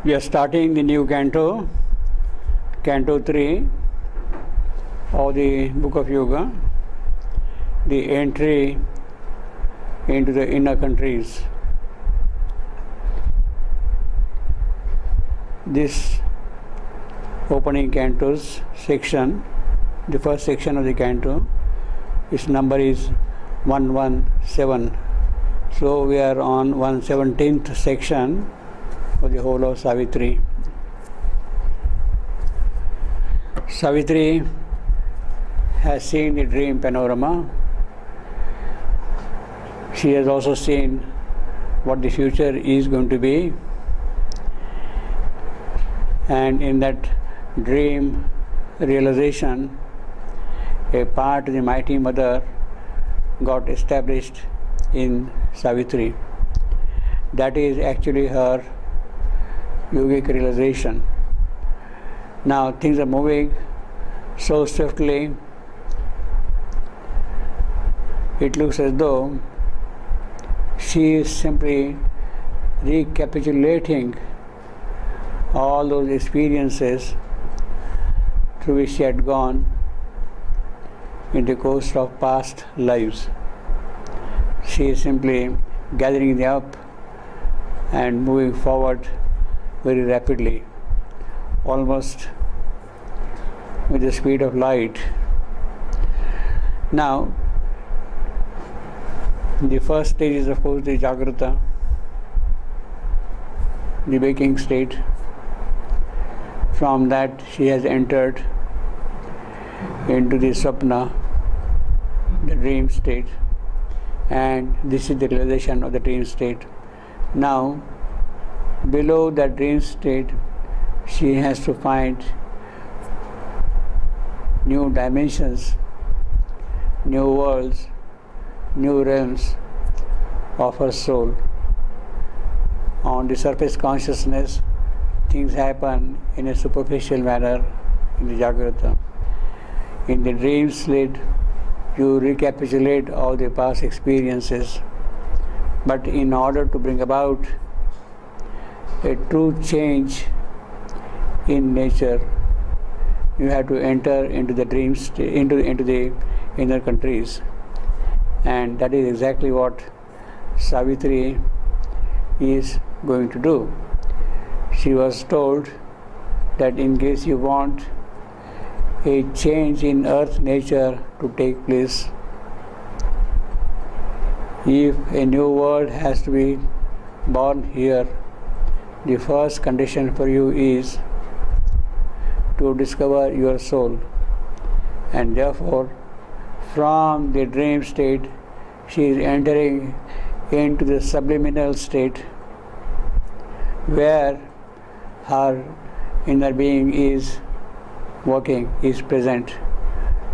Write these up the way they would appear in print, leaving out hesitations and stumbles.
We are starting the new canto, Canto 3 of the Book of Yoga, the entry into the inner countries. This opening cantos section, the first section of the canto, its number is 117. So we are on 117th section for the whole of Savitri. Savitri has seen the dream panorama. She has also seen what the future is going to be. And in that dream realization, a part of the Mighty Mother got established in Savitri. That is actually her yogic realization. Now things are moving so swiftly, it looks as though she is simply recapitulating all those experiences through which she had gone in the course of past lives. She is simply gathering them up and moving forward very rapidly, almost with the speed of light. Now, the first stage is of course the Jagrata, the waking state. From that she has entered into the Swapna, the dream state, and this is the realization of the dream state. Now, below that dream state, she has to find new dimensions, new worlds, new realms of her soul. On the surface consciousness, things happen in a superficial manner in the Jagrata. In the dream state, you recapitulate all the past experiences, but in order to bring about a true change in nature, you have to enter into the dream into the inner countries, and that is exactly what Savitri is going to do. She was told that in case you want a change in earth nature to take place, if a new world has to be born here, the first condition for you is to discover your soul. And therefore, from the dream state, she is entering into the subliminal state where her inner being is working, is present.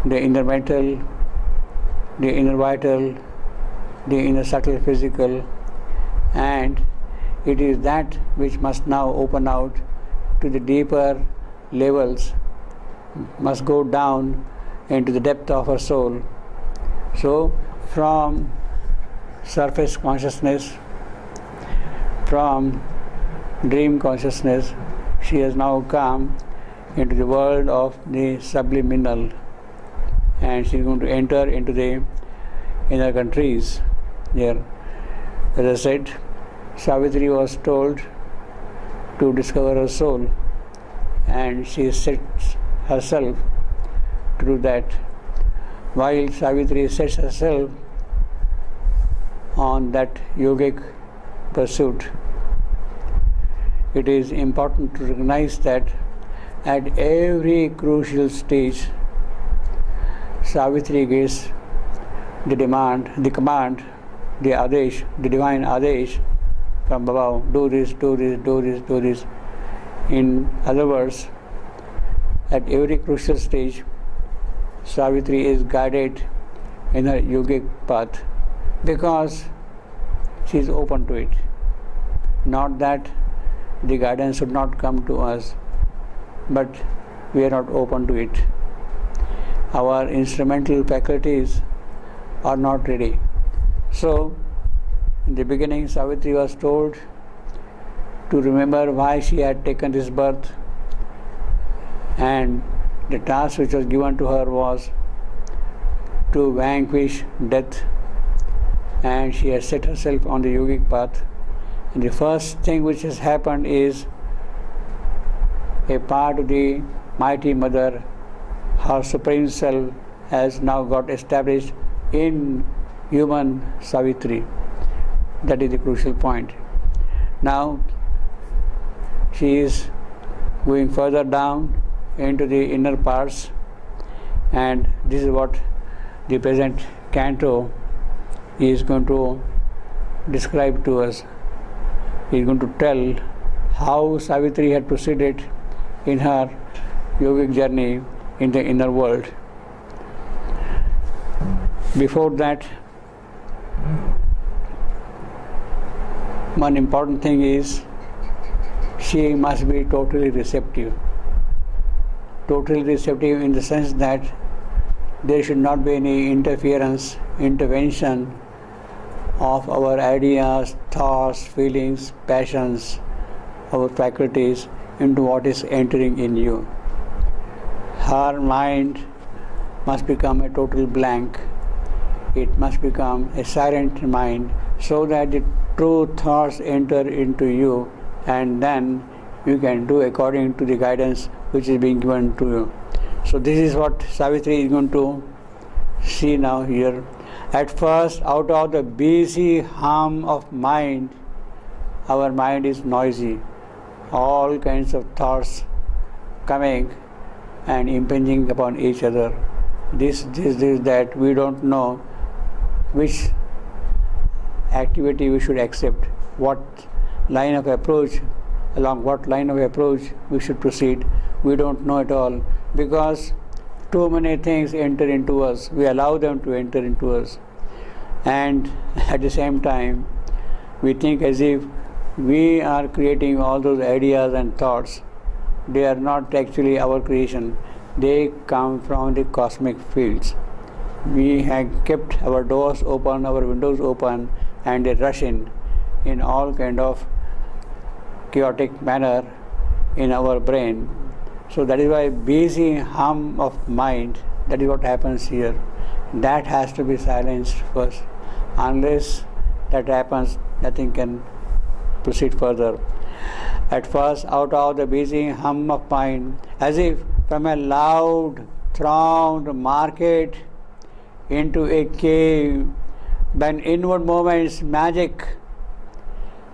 The inner mental, the inner vital, the inner subtle physical, and it is that which must now open out to the deeper levels, must go down into the depth of her soul. So, from surface consciousness, from dream consciousness, she has now come into the world of the subliminal, and she is going to enter into the inner countries there. As I said, Savitri was told to discover her soul, and she sets herself to do that. While Savitri sets herself on that yogic pursuit, it is important to recognize that at every crucial stage, Savitri gets the command, the Adesh, the divine Adesh from above: do this, do this, do this, do this. In other words, at every crucial stage, Savitri is guided in her yogic path because she is open to it. Not that the guidance should not come to us, but we are not open to it. Our instrumental faculties are not ready. So, in the beginning, Savitri was told to remember why she had taken this birth, and the task which was given to her was to vanquish death, and she has set herself on the yogic path. And the first thing which has happened is a part of the mighty mother, her supreme self, has now got established in human Savitri. That is the crucial point. Now she is going further down into the inner parts, and this is what the present canto is going to describe to us. He is going to tell how Savitri had proceeded in her yogic journey in the inner world. Before that, one important thing is she must be totally receptive. Totally receptive in the sense that there should not be any intervention of our ideas, thoughts, feelings, passions, our faculties into what is entering in you. Her mind must become a total blank. It must become a silent mind so that the true thoughts enter into you, and then you can do according to the guidance which is being given to you. So this is what Savitri is going to see now here. At first, out of the busy hum of mind, our mind is noisy. All kinds of thoughts coming and impinging upon each other. This, that. We don't know which activity we should accept, what line of approach, along what line of approach we should proceed. We don't know at all, because too many things enter into us. We allow them to enter into us, and at the same time we think as if we are creating all those ideas and thoughts. They are not actually our creation. They come from the cosmic fields. We have kept our doors open, our windows open, and they rush in all kind of chaotic manner in our brain. So that is why busy hum of mind, that is what happens here. That has to be silenced first. Unless that happens, nothing can proceed further. At first, out of the busy hum of mind, as if from a loud, thronged market into a cave, by an inward moment's magic,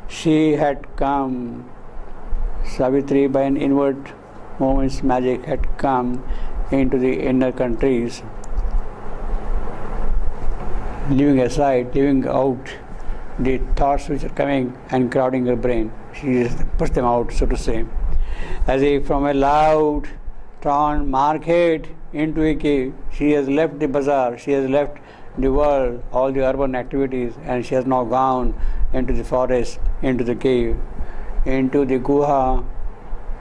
she had come. Savitri, by an inward moment's magic, had come into the inner countries, leaving out the thoughts which are coming and crowding her brain. She just pushed them out, so to say. As if from a loud, thronged market into a cave, she has left the bazaar, she has left the world, all the urban activities, and she has now gone into the forest, into the cave, into the guha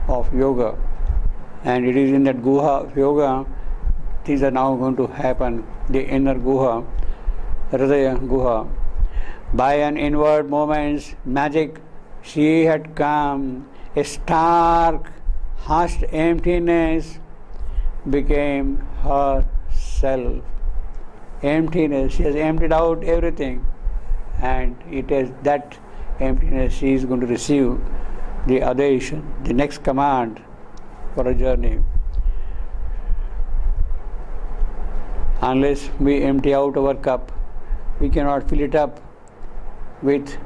of yoga. And it is in that guha of yoga things are now going to happen. The inner guha, Hridaya guha. By an inward moment's magic, she had come. A stark, hushed emptiness became her self. Emptiness, she has emptied out everything, and it is that emptiness she is going to receive the adation, the next command for a journey. Unless we empty out our cup, we cannot fill it up with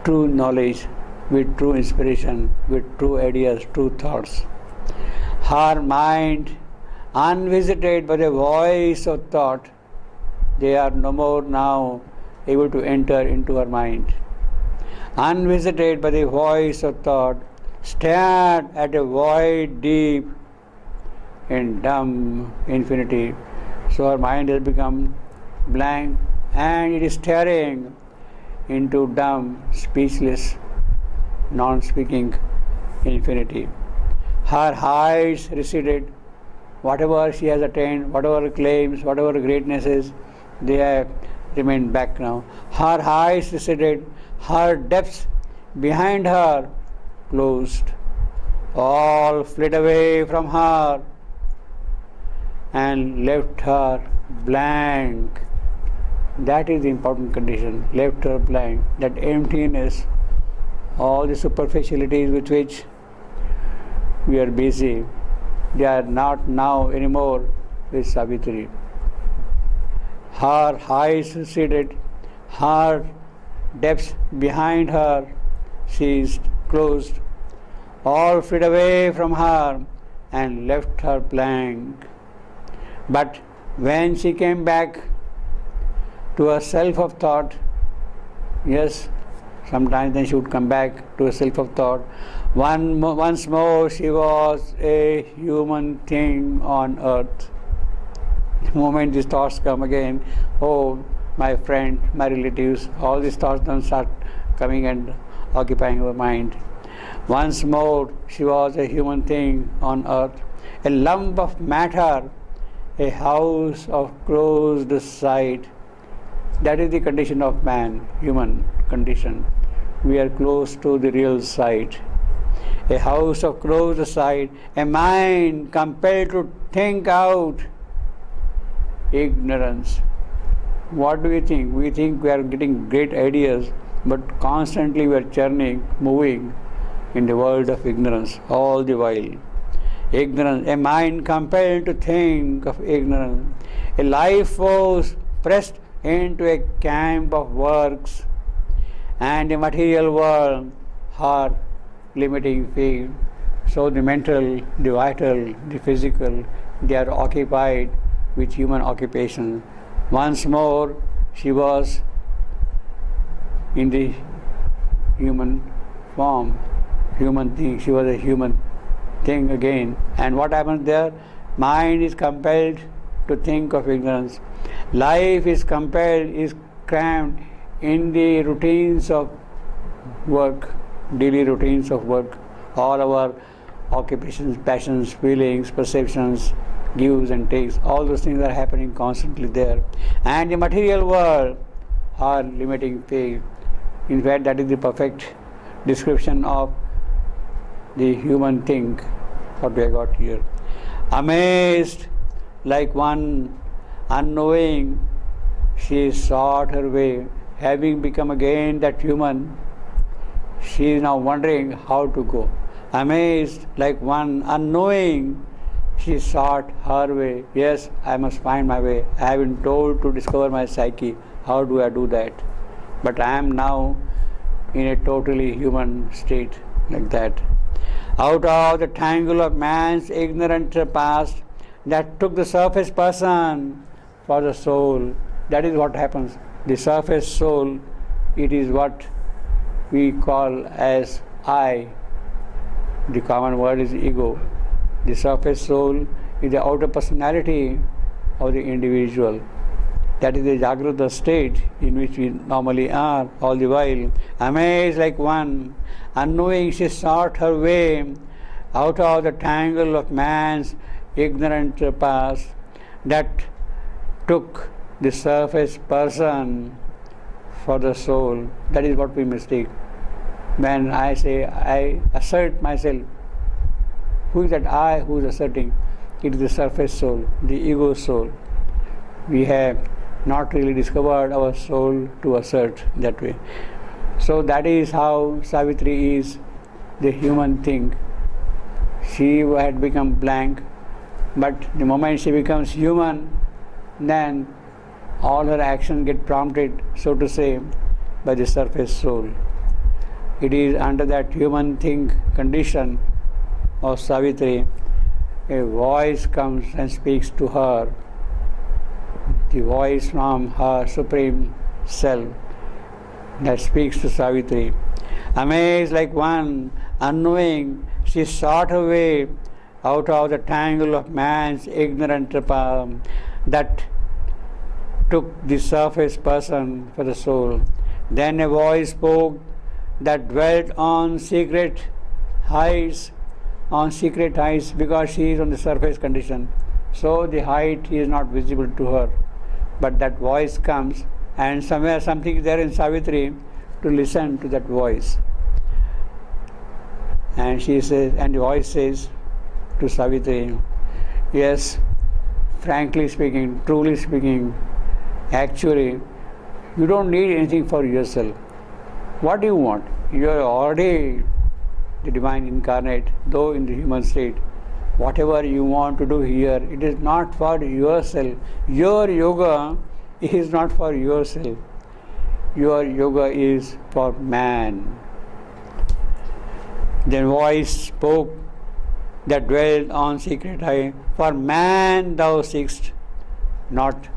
true knowledge, with true inspiration, with true ideas, true thoughts. Her mind, unvisited by the voice of thought, they are no more now able to enter into her mind. Unvisited by the voice of thought, stared at a void deep in dumb infinity. So her mind has become blank, and it is staring into dumb, speechless, non-speaking infinity. Her heights receded. Whatever she has attained, whatever claims, whatever greatnesses, they have remained back now. Her heights receded. Her depths behind her closed. All fled away from her and left her blank. That is the important condition. Left her blank. That emptiness, all the superficialities with which we are busy, they are not now anymore with Savitri. Her eyes receded, her depths behind her ceased, closed. All fled away from her and left her blank. But when she came back to a self of thought, yes, sometimes then she would come back to a self of thought. Once more she was a human thing on earth. The moment these thoughts come again, oh, my friend, my relatives, all these thoughts don't start coming and occupying her mind. Once more she was a human thing on earth, a lump of matter, a house of closed sight. That is the condition of man, human condition. We are close to the real sight. A house of closed sight, a mind compelled to think out. Ignorance. What do we think? We think we are getting great ideas, but constantly we are churning, moving in the world of ignorance all the while. Ignorance, a mind compelled to think of ignorance, a life force pressed into a camp of works, and the material world her limiting field. So the mental, the vital, the physical, they are occupied with human occupation. Once more she was in the human form, human thing. She was a human thing again. And what happens there? Mind is compelled to think of ignorance. Life is compelled, is crammed in the routines of work, daily routines of work. All our occupations, passions, feelings, perceptions, gives and takes, all those things are happening constantly there. And the material world are limiting field. In fact, that is the perfect description of the human thing, what we have got here. Amazed like one unknowing, she sought her way. Having become again that human, she is now wondering how to go. Amazed like one unknowing, she sought her way. Yes, I must find my way. I have been told to discover my psyche. How do I do that? But I am now in a totally human state like that. Out of the tangle of man's ignorant past that took the surface person for the soul. That is what happens. The surface soul, it is what we call as I. The common word is ego. The surface soul is the outer personality of the individual. That is the Jagrata state in which we normally are all the while. Amazed like one, unknowing, she sought her way out of the tangle of man's ignorant past that took the surface person for the soul. That is what we mistake. When I say I assert myself, who is that I who is asserting? It is the surface soul, the ego soul. We have not really discovered our soul to assert that way. So that is how Savitri is the human thing. She had become blank, but the moment she becomes human, then all her actions get prompted, so to say, by the surface soul. It is under that human thing condition of Savitri, a voice comes and speaks to her, the voice from her supreme self that speaks to Savitri. Amazed like one unknowing, she sought her way out of the tangle of man's ignorant palm that took the surface person for the soul. Then a voice spoke that dwelt on secret heights, because she is on the surface condition. So the height is not visible to her. But that voice comes, and somewhere something is there in Savitri to listen to that voice. And she says, and the voice says to Savitri, yes, frankly speaking, truly speaking, actually, you don't need anything for yourself. What do you want? You are already the divine incarnate, though in the human state. Whatever you want to do here, it is not for yourself. Your yoga is not for yourself. Your yoga is for man. Then voice spoke that dwelt on secret high, for man thou seekst, not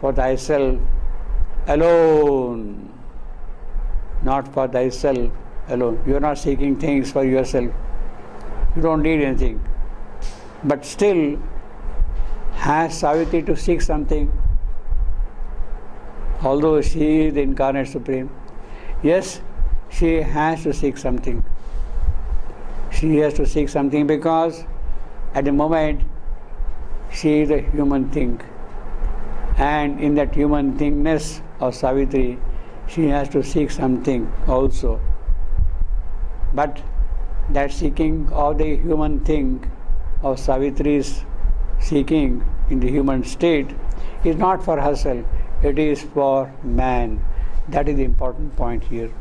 for thyself alone. Not for thyself alone. You are not seeking things for yourself. You don't need anything. But still, has Savitri to seek something? Although she is the incarnate supreme, yes, she has to seek something. She has to seek something because at the moment she is a human thing. And in that human thingness of Savitri, she has to seek something also. But that seeking of the human thing, of Savitri's seeking in the human state, is not for herself, it is for man. That is the important point here.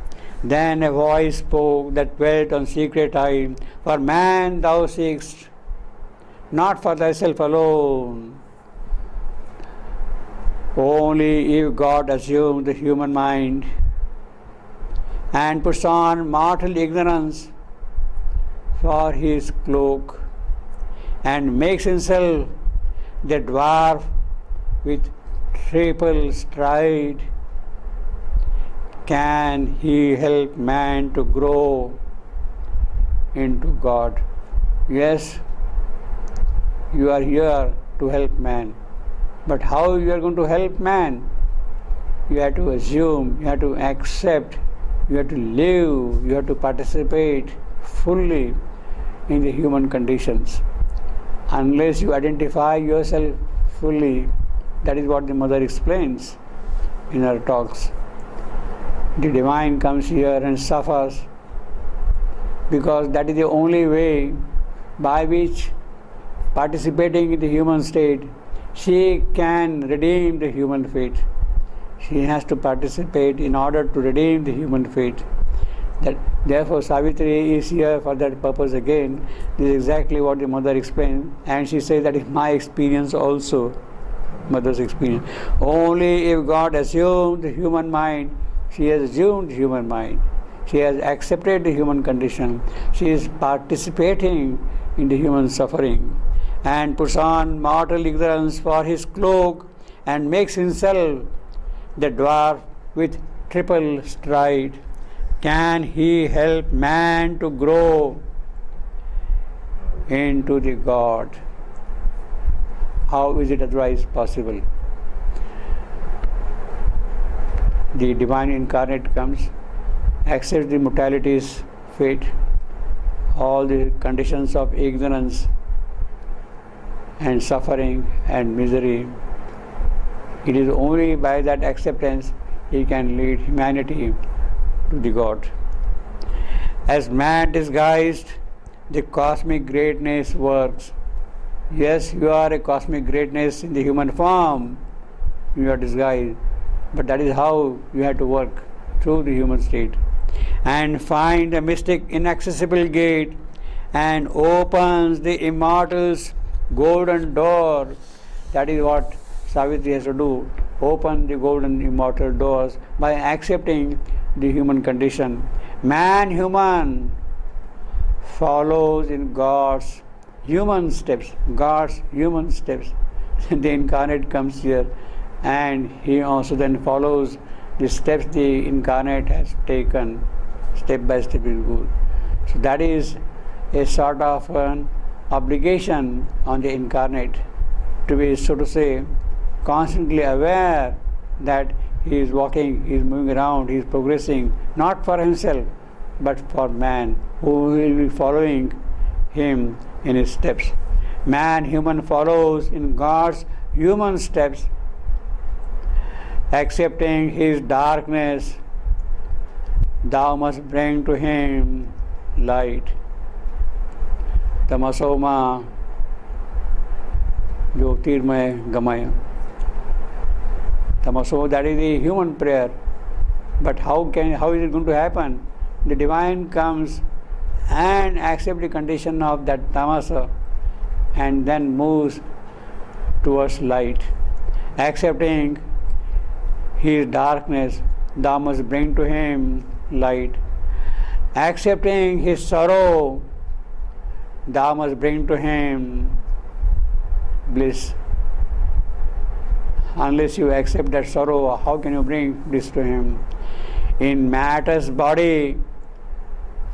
Then a voice spoke that dwelt on secret high, for man thou seekst, not for thyself alone. Only if God assumes the human mind and puts on mortal ignorance for his cloak and makes himself the dwarf with triple stride, can he help man to grow into God? Yes, you are here to help man. But how you are going to help man? You have to assume, you have to accept, you have to live, you have to participate fully in the human conditions. Unless you identify yourself fully, that is what the mother explains in her talks. The divine comes here and suffers because that is the only way by which, participating in the human state, she can redeem the human fate. She has to participate in order to redeem the human fate. Therefore, Savitri is here for that purpose again. This is exactly what the mother explained, and she says that is my experience also, mother's experience. Only if God assumed the human mind, she has assumed the human mind. She has accepted the human condition. She is participating in the human suffering and puts on mortal ignorance for his cloak and makes himself the dwarf with triple stride. Can he help man to grow into the God? How is it otherwise possible? The divine incarnate comes, accepts the mortality's fate, all the conditions of ignorance and suffering and misery. It is only by that acceptance he can lead humanity to the God. As man disguised, the cosmic greatness works. Yes, you are a cosmic greatness in the human form. You are disguised. But that is how you have to work, through the human state. And find a mystic inaccessible gate and opens the immortal's golden door. That is what Savitri has to do. Open the golden immortal doors by accepting the human condition. Man, human, follows in God's human steps. God's human steps. The incarnate comes here and he also then follows the steps the incarnate has taken. Step by step is good. So that is a sort of an obligation on the incarnate to be, so to say, constantly aware that he is walking, he is moving around, he is progressing, not for himself, but for man, who will be following him in his steps. Man, human, follows in God's human steps, accepting his darkness. Thou must bring to him light. तमसोमा Jyotirmay गमय. Tamaso, that is the human prayer. But how is it going to happen? The divine comes and accepts the condition of that tamasa and then moves towards light. Accepting his darkness, thou must bring to him light. Accepting his sorrow, thou must bring to him bliss. Unless you accept that sorrow, how can you bring bliss to him? In matter's body,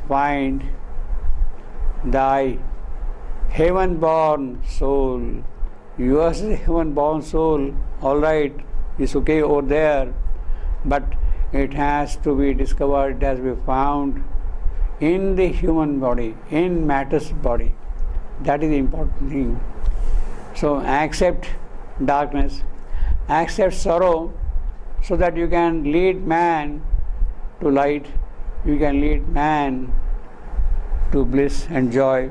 find thy heaven-born soul. Yours is a heaven-born soul. All right, it's okay over there, but it has to be discovered, it has to be found in the human body, in matter's body. That is the important thing. So accept darkness, accept sorrow, so that you can lead man to light, you can lead man to bliss and joy.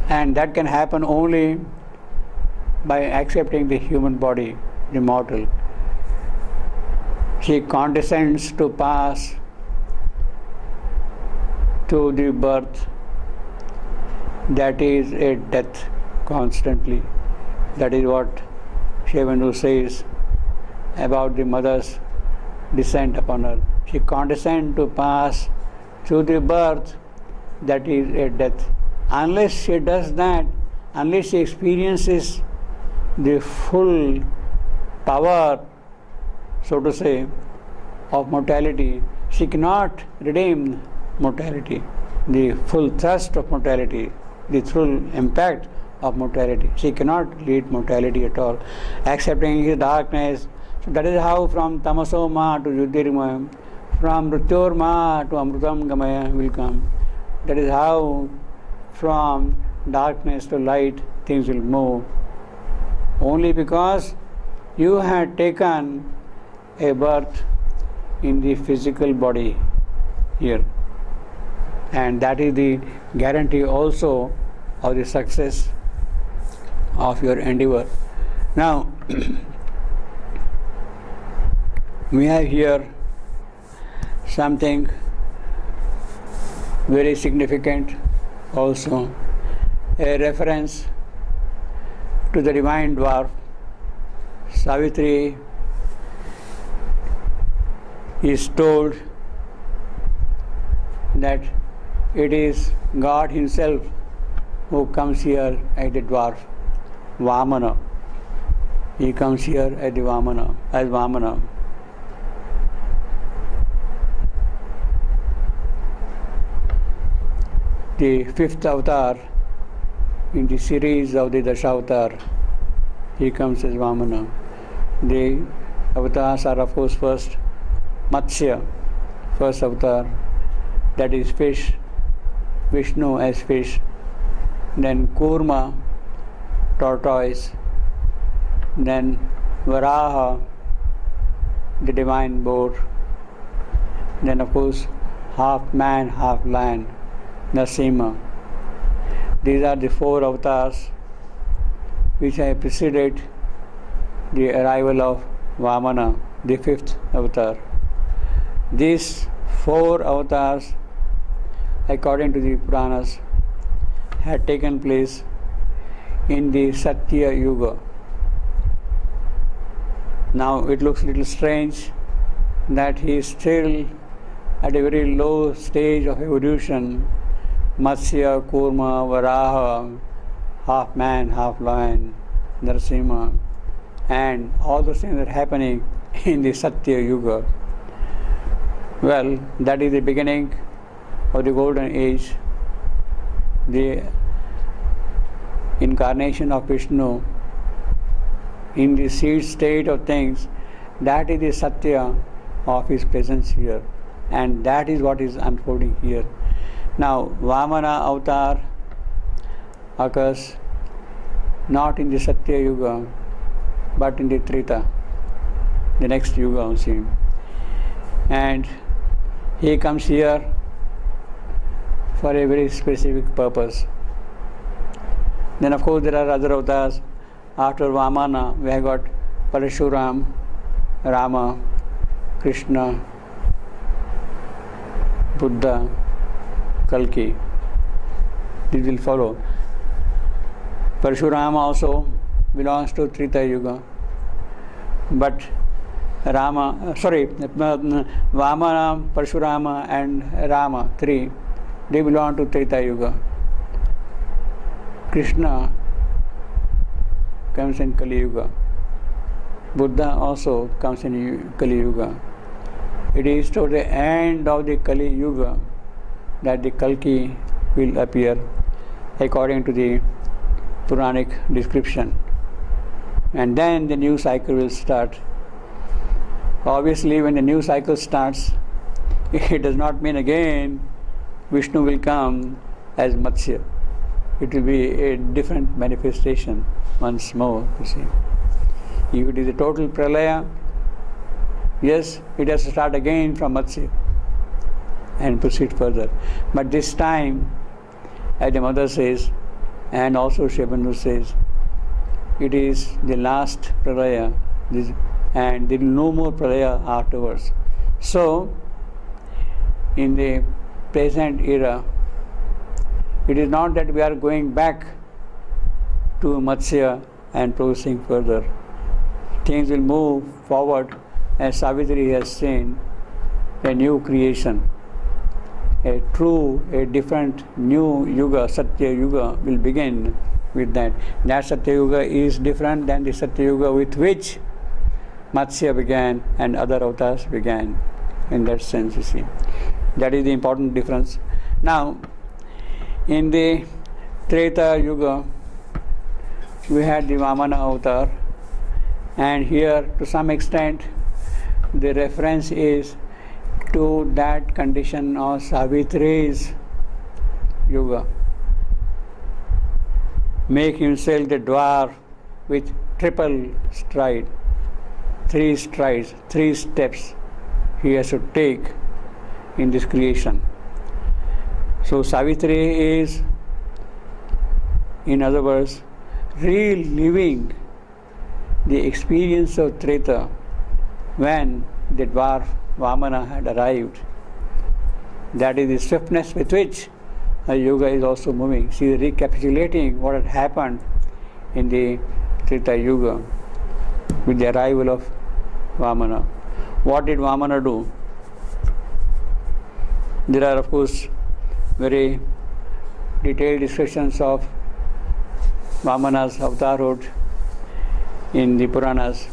And that can happen only by accepting the human body, the mortal. He condescends to pass to the birth, that is a death constantly. That is what Sri Aurobindo says about the mother's descent upon her. She condescends to pass through the birth, that is a death. Unless she does that, unless she experiences the full power, so to say, of mortality, she cannot redeem mortality, the full thrust of mortality, the full impact of mortality. She cannot lead mortality at all. Accepting his darkness, so that is how from tamaso ma to jyotirmaya, from mrityor ma to amrutam gamaya will come. That is how from darkness to light things will move. Only because you had taken a birth in the physical body here. And that is the guarantee also of the success of your endeavor. Now, we have here something very significant also, a reference to the divine dwarf. Savitri is told that it is God Himself who comes here as the dwarf, Vamana. He comes here as the Vamana. The fifth avatar in the series of the Dashavatar, he comes as Vamana. The avatars are, of course, first Matsya, first avatar, that is fish, Vishnu as fish, then Kurma, tortoise, then Varaha, the divine boar, then of course half man, half lion, Narasimha. These are the four avatars which have preceded the arrival of Vamana, the fifth avatar. These four avatars, according to the Puranas, had taken place in the Satya Yuga. Now it looks a little strange that he is still at a very low stage of evolution. Matsya, Kurma, Varaha, half man, half lion, Narasimha, and all those things are happening in the Satya Yuga. Well, that is the beginning of the golden age, the incarnation of Vishnu in the seed state of things. That is the Satya of his presence here, and that is what is unfolding here. Now, Vamana avatar occurs not in the Satya Yuga, but in the Treta, the next Yuga also. And he comes here for a very specific purpose. Then of course there are other avatars. After Vamana we have got Parashuram, Rama, Krishna, Buddha, Kalki. This will follow. Parashurama also belongs to Treta Yuga. But Vamana, Parashurama and Rama, three, they belong to Treta Yuga. Krishna comes in Kali Yuga. Buddha also comes in Kali Yuga. It is to the end of the Kali Yuga that the Kalki will appear according to the Puranic description. And then the new cycle will start. Obviously, when the new cycle starts, it does not mean again Vishnu will come as Matsya. It will be a different manifestation once more, you see. If it is a total pralaya, yes, it has to start again from Matsya and proceed further. But this time, as the mother says, and also Sri Aurobindo says, it is the last pralaya, and there is no more pralaya afterwards. So, in the present era, it is not that we are going back to Matsya and proceeding further. Things will move forward, as Savitri has seen, a new creation. A different new Yuga, Satya Yuga will begin with that. That Satya Yuga is different than the Satya Yuga with which Matsya began and other avatars began. In that sense, you see. That is the important difference. Now, in the Treta Yuga, we had the Vamana avatar, and here to some extent the reference is to that condition of Savitri's Yuga. Make himself the dwarf with triple stride, 3 strides, 3 steps he has to take in this creation. So Savitri is, in other words, reliving the experience of Treta when the dwarf Vamana had arrived. That is the swiftness with which the Yuga is also moving. She is recapitulating what had happened in the Treta Yuga with the arrival of Vamana. What did Vamana do? There are, of course, very detailed descriptions of Vamana's avatarhood in the Puranas.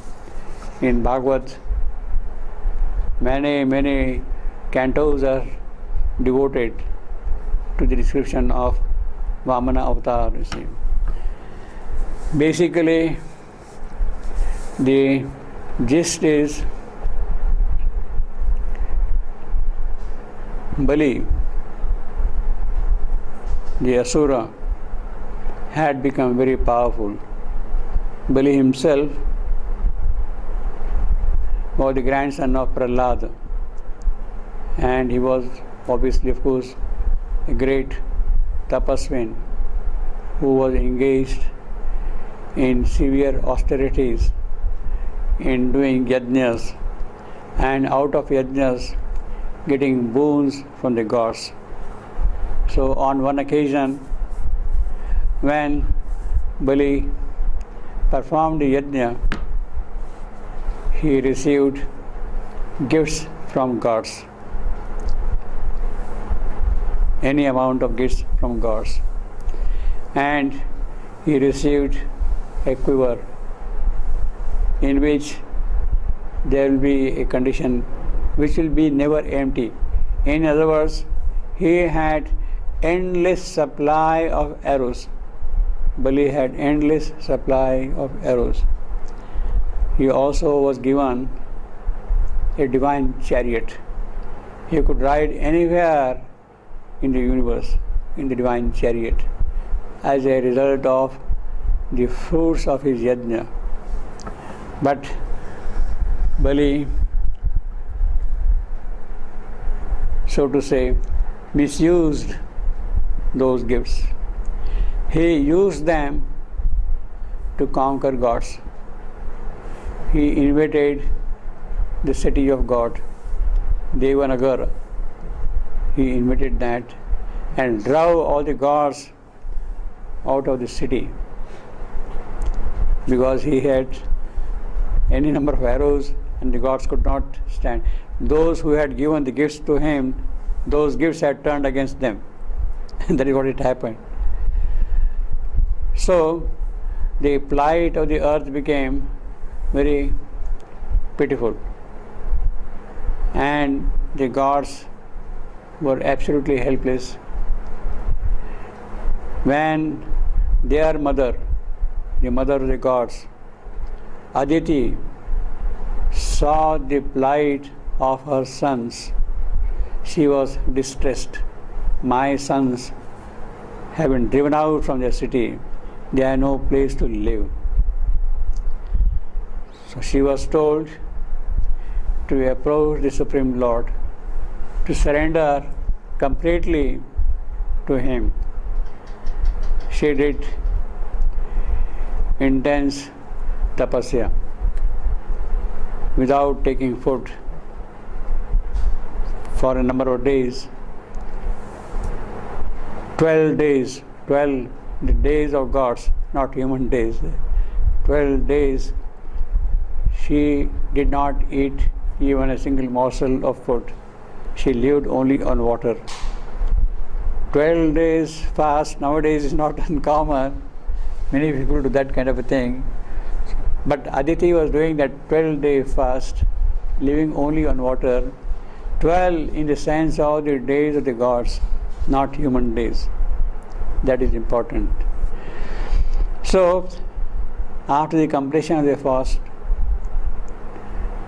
In Bhagavad, many cantos are devoted to the description of Vamana avatar, you see. Basically, the gist is Bali, the Asura, had become very powerful. Bali himself was the grandson of Prahlada, and he was obviously, of course, a great tapasvin who was engaged in severe austerities, in doing yajnas, and out of yajnas getting boons from the gods. So on one occasion, when Bali performed the yajna, he received gifts from gods, any amount of gifts from gods, and he received a quiver in which there will be a condition which will be never empty. In other words, he had endless supply of arrows. Bali had endless supply of arrows. He also was given a divine chariot. He could ride anywhere in the universe in the divine chariot as a result of the fruits of his yajna. But Bali, so to say, misused those gifts. He used them to conquer gods. He invaded the city of God, Devanagar. He invaded that and drove all the gods out of the city because he had any number of arrows and the gods could not stand. Those who had given the gifts to him, those gifts had turned against them. And that is what it happened. So the plight of the earth became very pitiful, and the gods were absolutely helpless. When their mother, the mother of the gods, Aditi, saw the plight of her sons, she was distressed. My sons have been driven out from their city. They have no place to live. So she was told to approach the Supreme Lord, to surrender completely to Him. She did intense tapasya without taking food for a number of days. 12 days, 12 the days of gods, not human days. 12 days she did not eat even a single morsel of food. She lived only on water. 12 days fast nowadays is not uncommon. Many people do that kind of a thing. But Aditi was doing that 12-day fast, living only on water. 12 in the sense of the days of the gods, not human days. That is important. So, after the completion of the fast,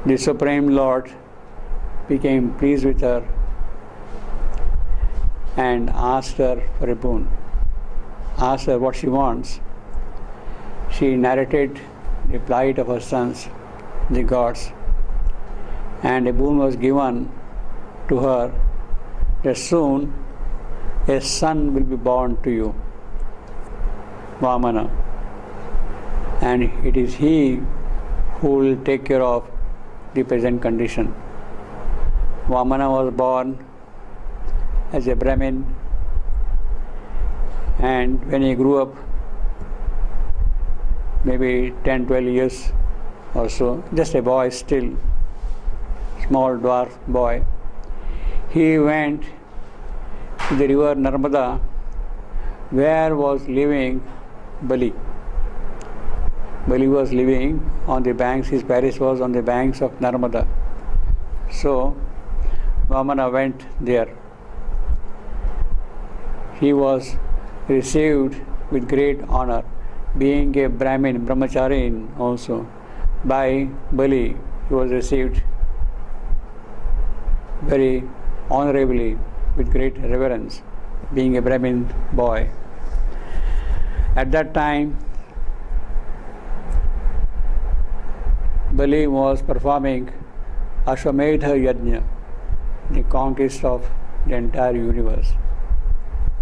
the Supreme Lord became pleased with her and asked her for a boon, asked her what she wants. She narrated the plight of her sons, the gods, and a boon was given to her that soon a son will be born to you, Vamana, and it is he who will take care of the present condition. Vamana was born as a Brahmin, and when he grew up, maybe 10-12 years or so, just a boy still, small dwarf boy, he went to the river Narmada, where was living Bali. Bali was living on the banks, his parish was on the banks of Narmada. So Vamana went there. He was received with great honor, being a Brahmin, Brahmacharin also, by Bali. He was received very honorably, with great reverence, being a Brahmin boy. At that time, Bali was performing Ashwamedha Yajna, the conquest of the entire universe.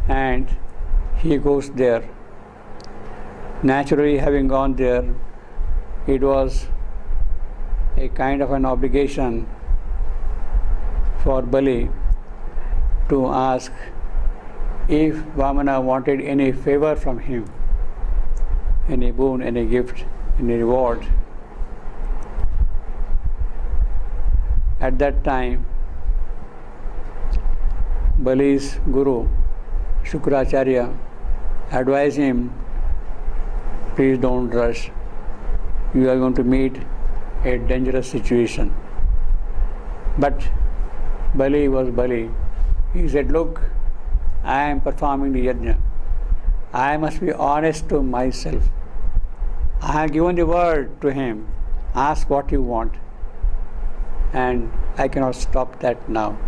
And he goes there. Naturally, having gone there, it was a kind of an obligation for Bali to ask if Vamana wanted any favor from him, any boon, any gift, any reward. At that time, Bali's guru, Shukracharya, advised him, please don't rush. You are going to meet a dangerous situation. But Bali was Bali. He said, look, I am performing the yajna. I must be honest to myself. I have given the word to him. Ask what you want. And I cannot stop that now.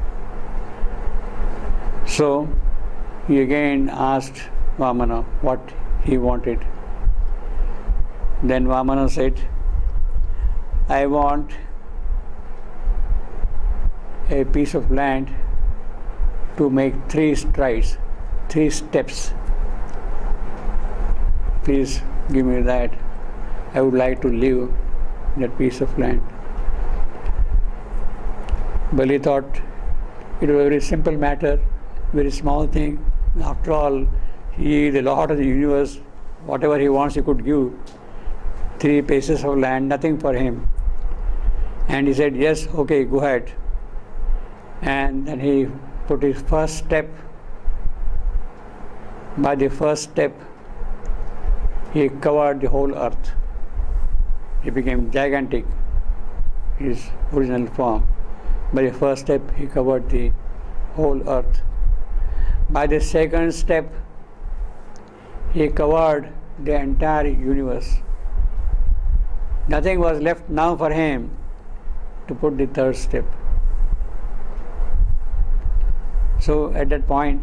So he again asked Vamana what he wanted. Then Vamana said, I want a piece of land to make 3 strides, 3 steps. Please give me that. I would like to live in that piece of land. Bali thought it was a very simple matter, very small thing. After all, he is the Lord of the universe. Whatever he wants, he could give. 3 pieces of land, nothing for him. And he said, yes, okay, go ahead. And then he put his first step. By the first step, he covered the whole earth. He became gigantic, his original form. By the first step, he covered the whole earth. By the second step, he covered the entire universe. Nothing was left now for him to put the third step. So at that point,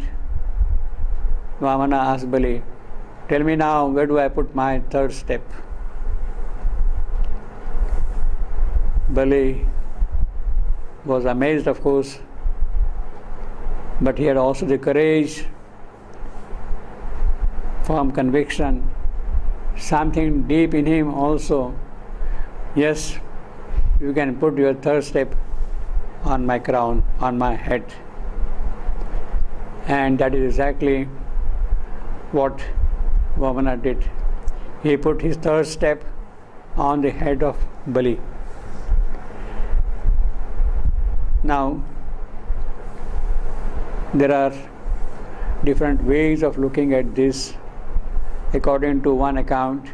Vamana asked Bali, tell me now, where do I put my third step? Bali was amazed, of course, but he had also the courage, firm conviction, something deep in him also. Yes, you can put your third step on my crown, on my head. And that is exactly what Vamana did. He put his third step on the head of Bali. Now, there are different ways of looking at this. According to one account,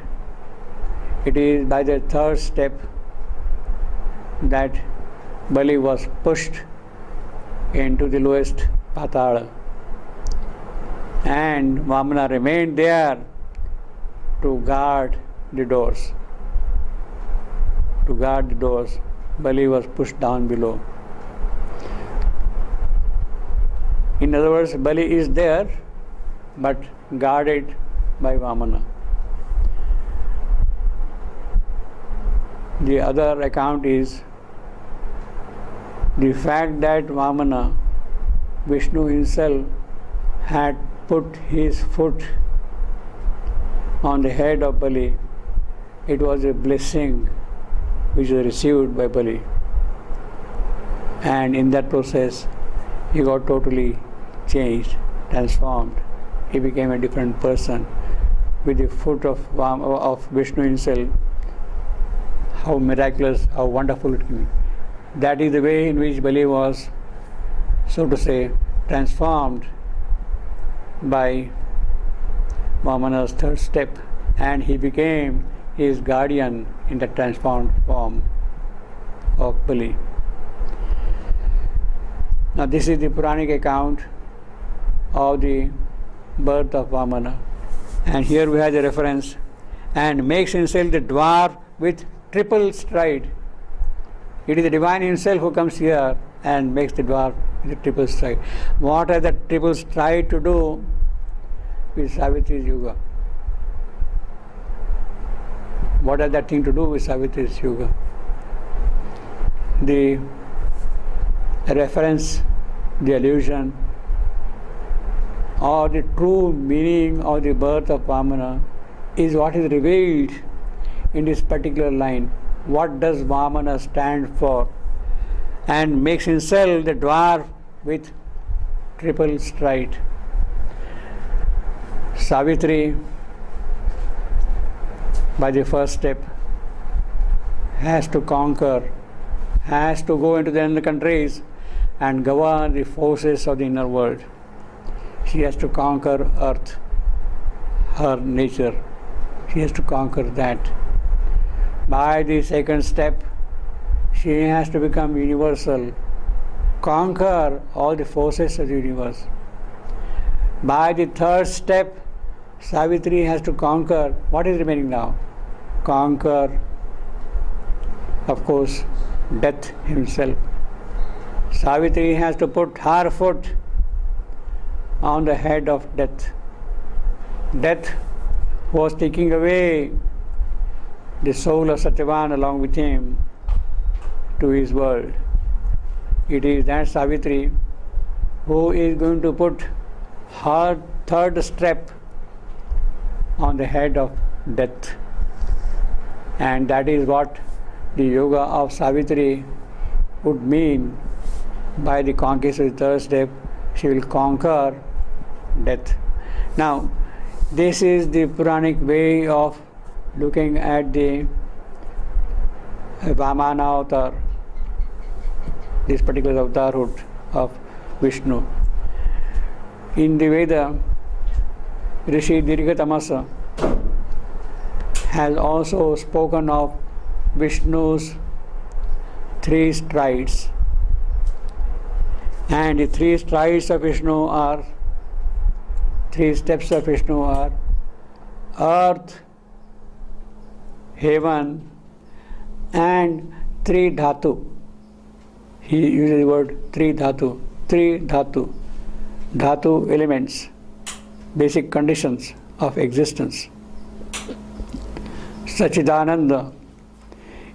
it is by the third step that Bali was pushed into the lowest Patala. And Vamana remained there to guard the doors. To guard the doors, Bali was pushed down below. In other words, Bali is there, but guarded by Vamana. The other account is the fact that Vamana, Vishnu himself, had put his foot on the head of Bali. It was a blessing which was received by Bali. And in that process, he got totally changed, transformed. He became a different person with the foot of Vishnu himself. How miraculous, how wonderful it can be. That is the way in which Bali was, so to say, transformed by Vamana's third step, and he became his guardian in the transformed form of Bali. Now this is the Puranic account of the birth of Vamana, and here we have the reference, and makes himself the dwarf with triple stride. It is the divine himself who comes here and makes the dwarf with the triple stride. What has the triple stride to do with Savitri's Yuga? What has that thing to do with Savitri's Yuga? The reference, the allusion, or the true meaning of the birth of Vamana is what is revealed in this particular line. What does Vamana stand for? And makes himself the dwarf with triple stride. Savitri, by the first step, has to conquer, has to go into the inner countries and govern the forces of the inner world. She has to conquer earth, her nature. She has to conquer that. By the second step, she has to become universal, conquer all the forces of the universe. By the third step, Savitri has to conquer, what is remaining now? Conquer, of course, death himself. Savitri has to put her foot on the head of death. Death was taking away the soul of Satyavan along with him to his world. It is that Savitri who is going to put her third step on the head of death. And that is what the yoga of Savitri would mean. By the conquest of the third step, she will conquer death. Now, this is the Puranic way of looking at the Vamana avatar, this particular avatarhood of Vishnu. In the Veda, Rishi Dirghatamasa has also spoken of Vishnu's three strides. And the three strides of Vishnu are, three steps of Vishnu are earth, heaven, and three dhatu. He uses the word three dhatu. Three dhatu. Dhatu elements, basic conditions of existence. Sachidananda.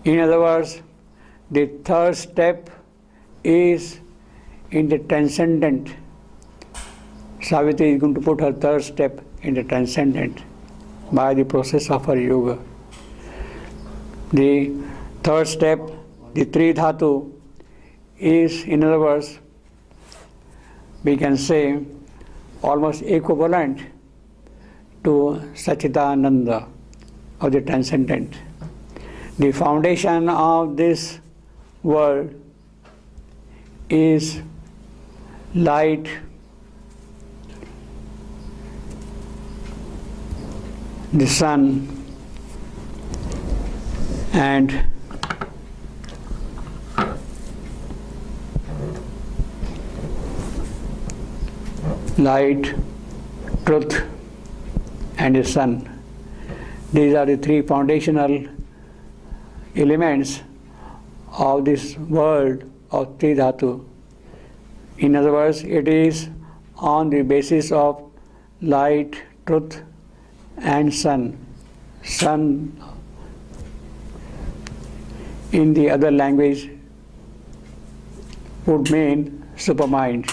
In other words, the third step is in the transcendent. Savitri is going to put her third step in the transcendent by the process of her yoga. The third step, the three dhatu, is, in other words, we can say almost equivalent to Sachidananda, or the transcendent. The foundation of this world is light, the sun, and light, truth, and the sun. These are the three foundational elements of this world of Three Dhatu. In other words, it is on the basis of light, truth, and sun. Sun, in the other language, would mean supermind.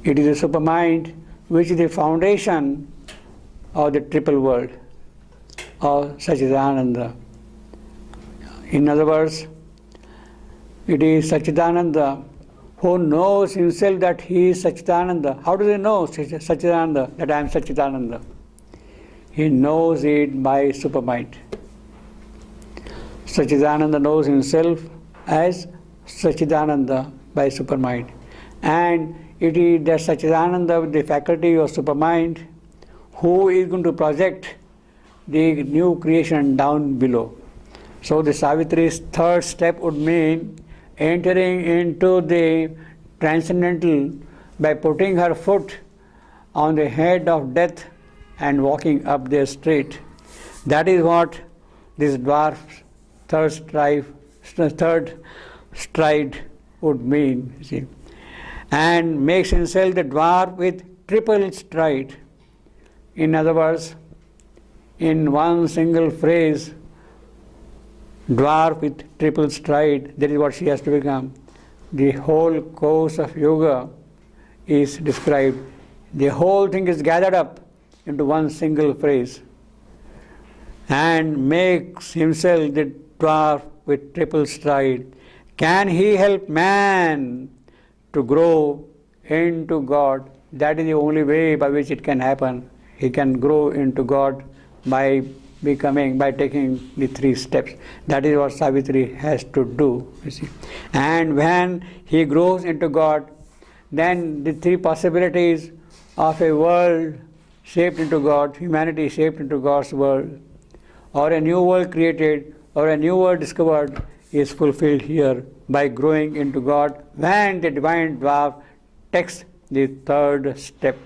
It is a supermind which is the foundation of the triple world of Sachidananda. In other words, it is Sachidananda who knows himself that he is Sachidananda. How does he know Sachidananda, that I am Sachidananda? He knows it by supermind. Sachidananda knows himself as Sachidananda by supermind. And it is that Sachidananda with the faculty of supermind who is going to project the new creation down below. So the Savitri's third step would mean entering into the transcendental by putting her foot on the head of death and walking up there straight. That is what this dwarf's third stride would mean, you see. And makes himself the dwarf with triple stride. In other words, in one single phrase, dwarf with triple stride, that is what she has to become. The whole course of yoga is described. The whole thing is gathered up into one single phrase. And makes himself the dwarf with triple stride. Can he help man to grow into God? That is the only way by which it can happen. He can grow into God by taking the three steps. That is what Savitri has to do, you see. And when he grows into God, then the three possibilities of a world shaped into God, humanity shaped into God's world, or a new world created, or a new world discovered, is fulfilled here by growing into God when the divine dwarf takes the third step.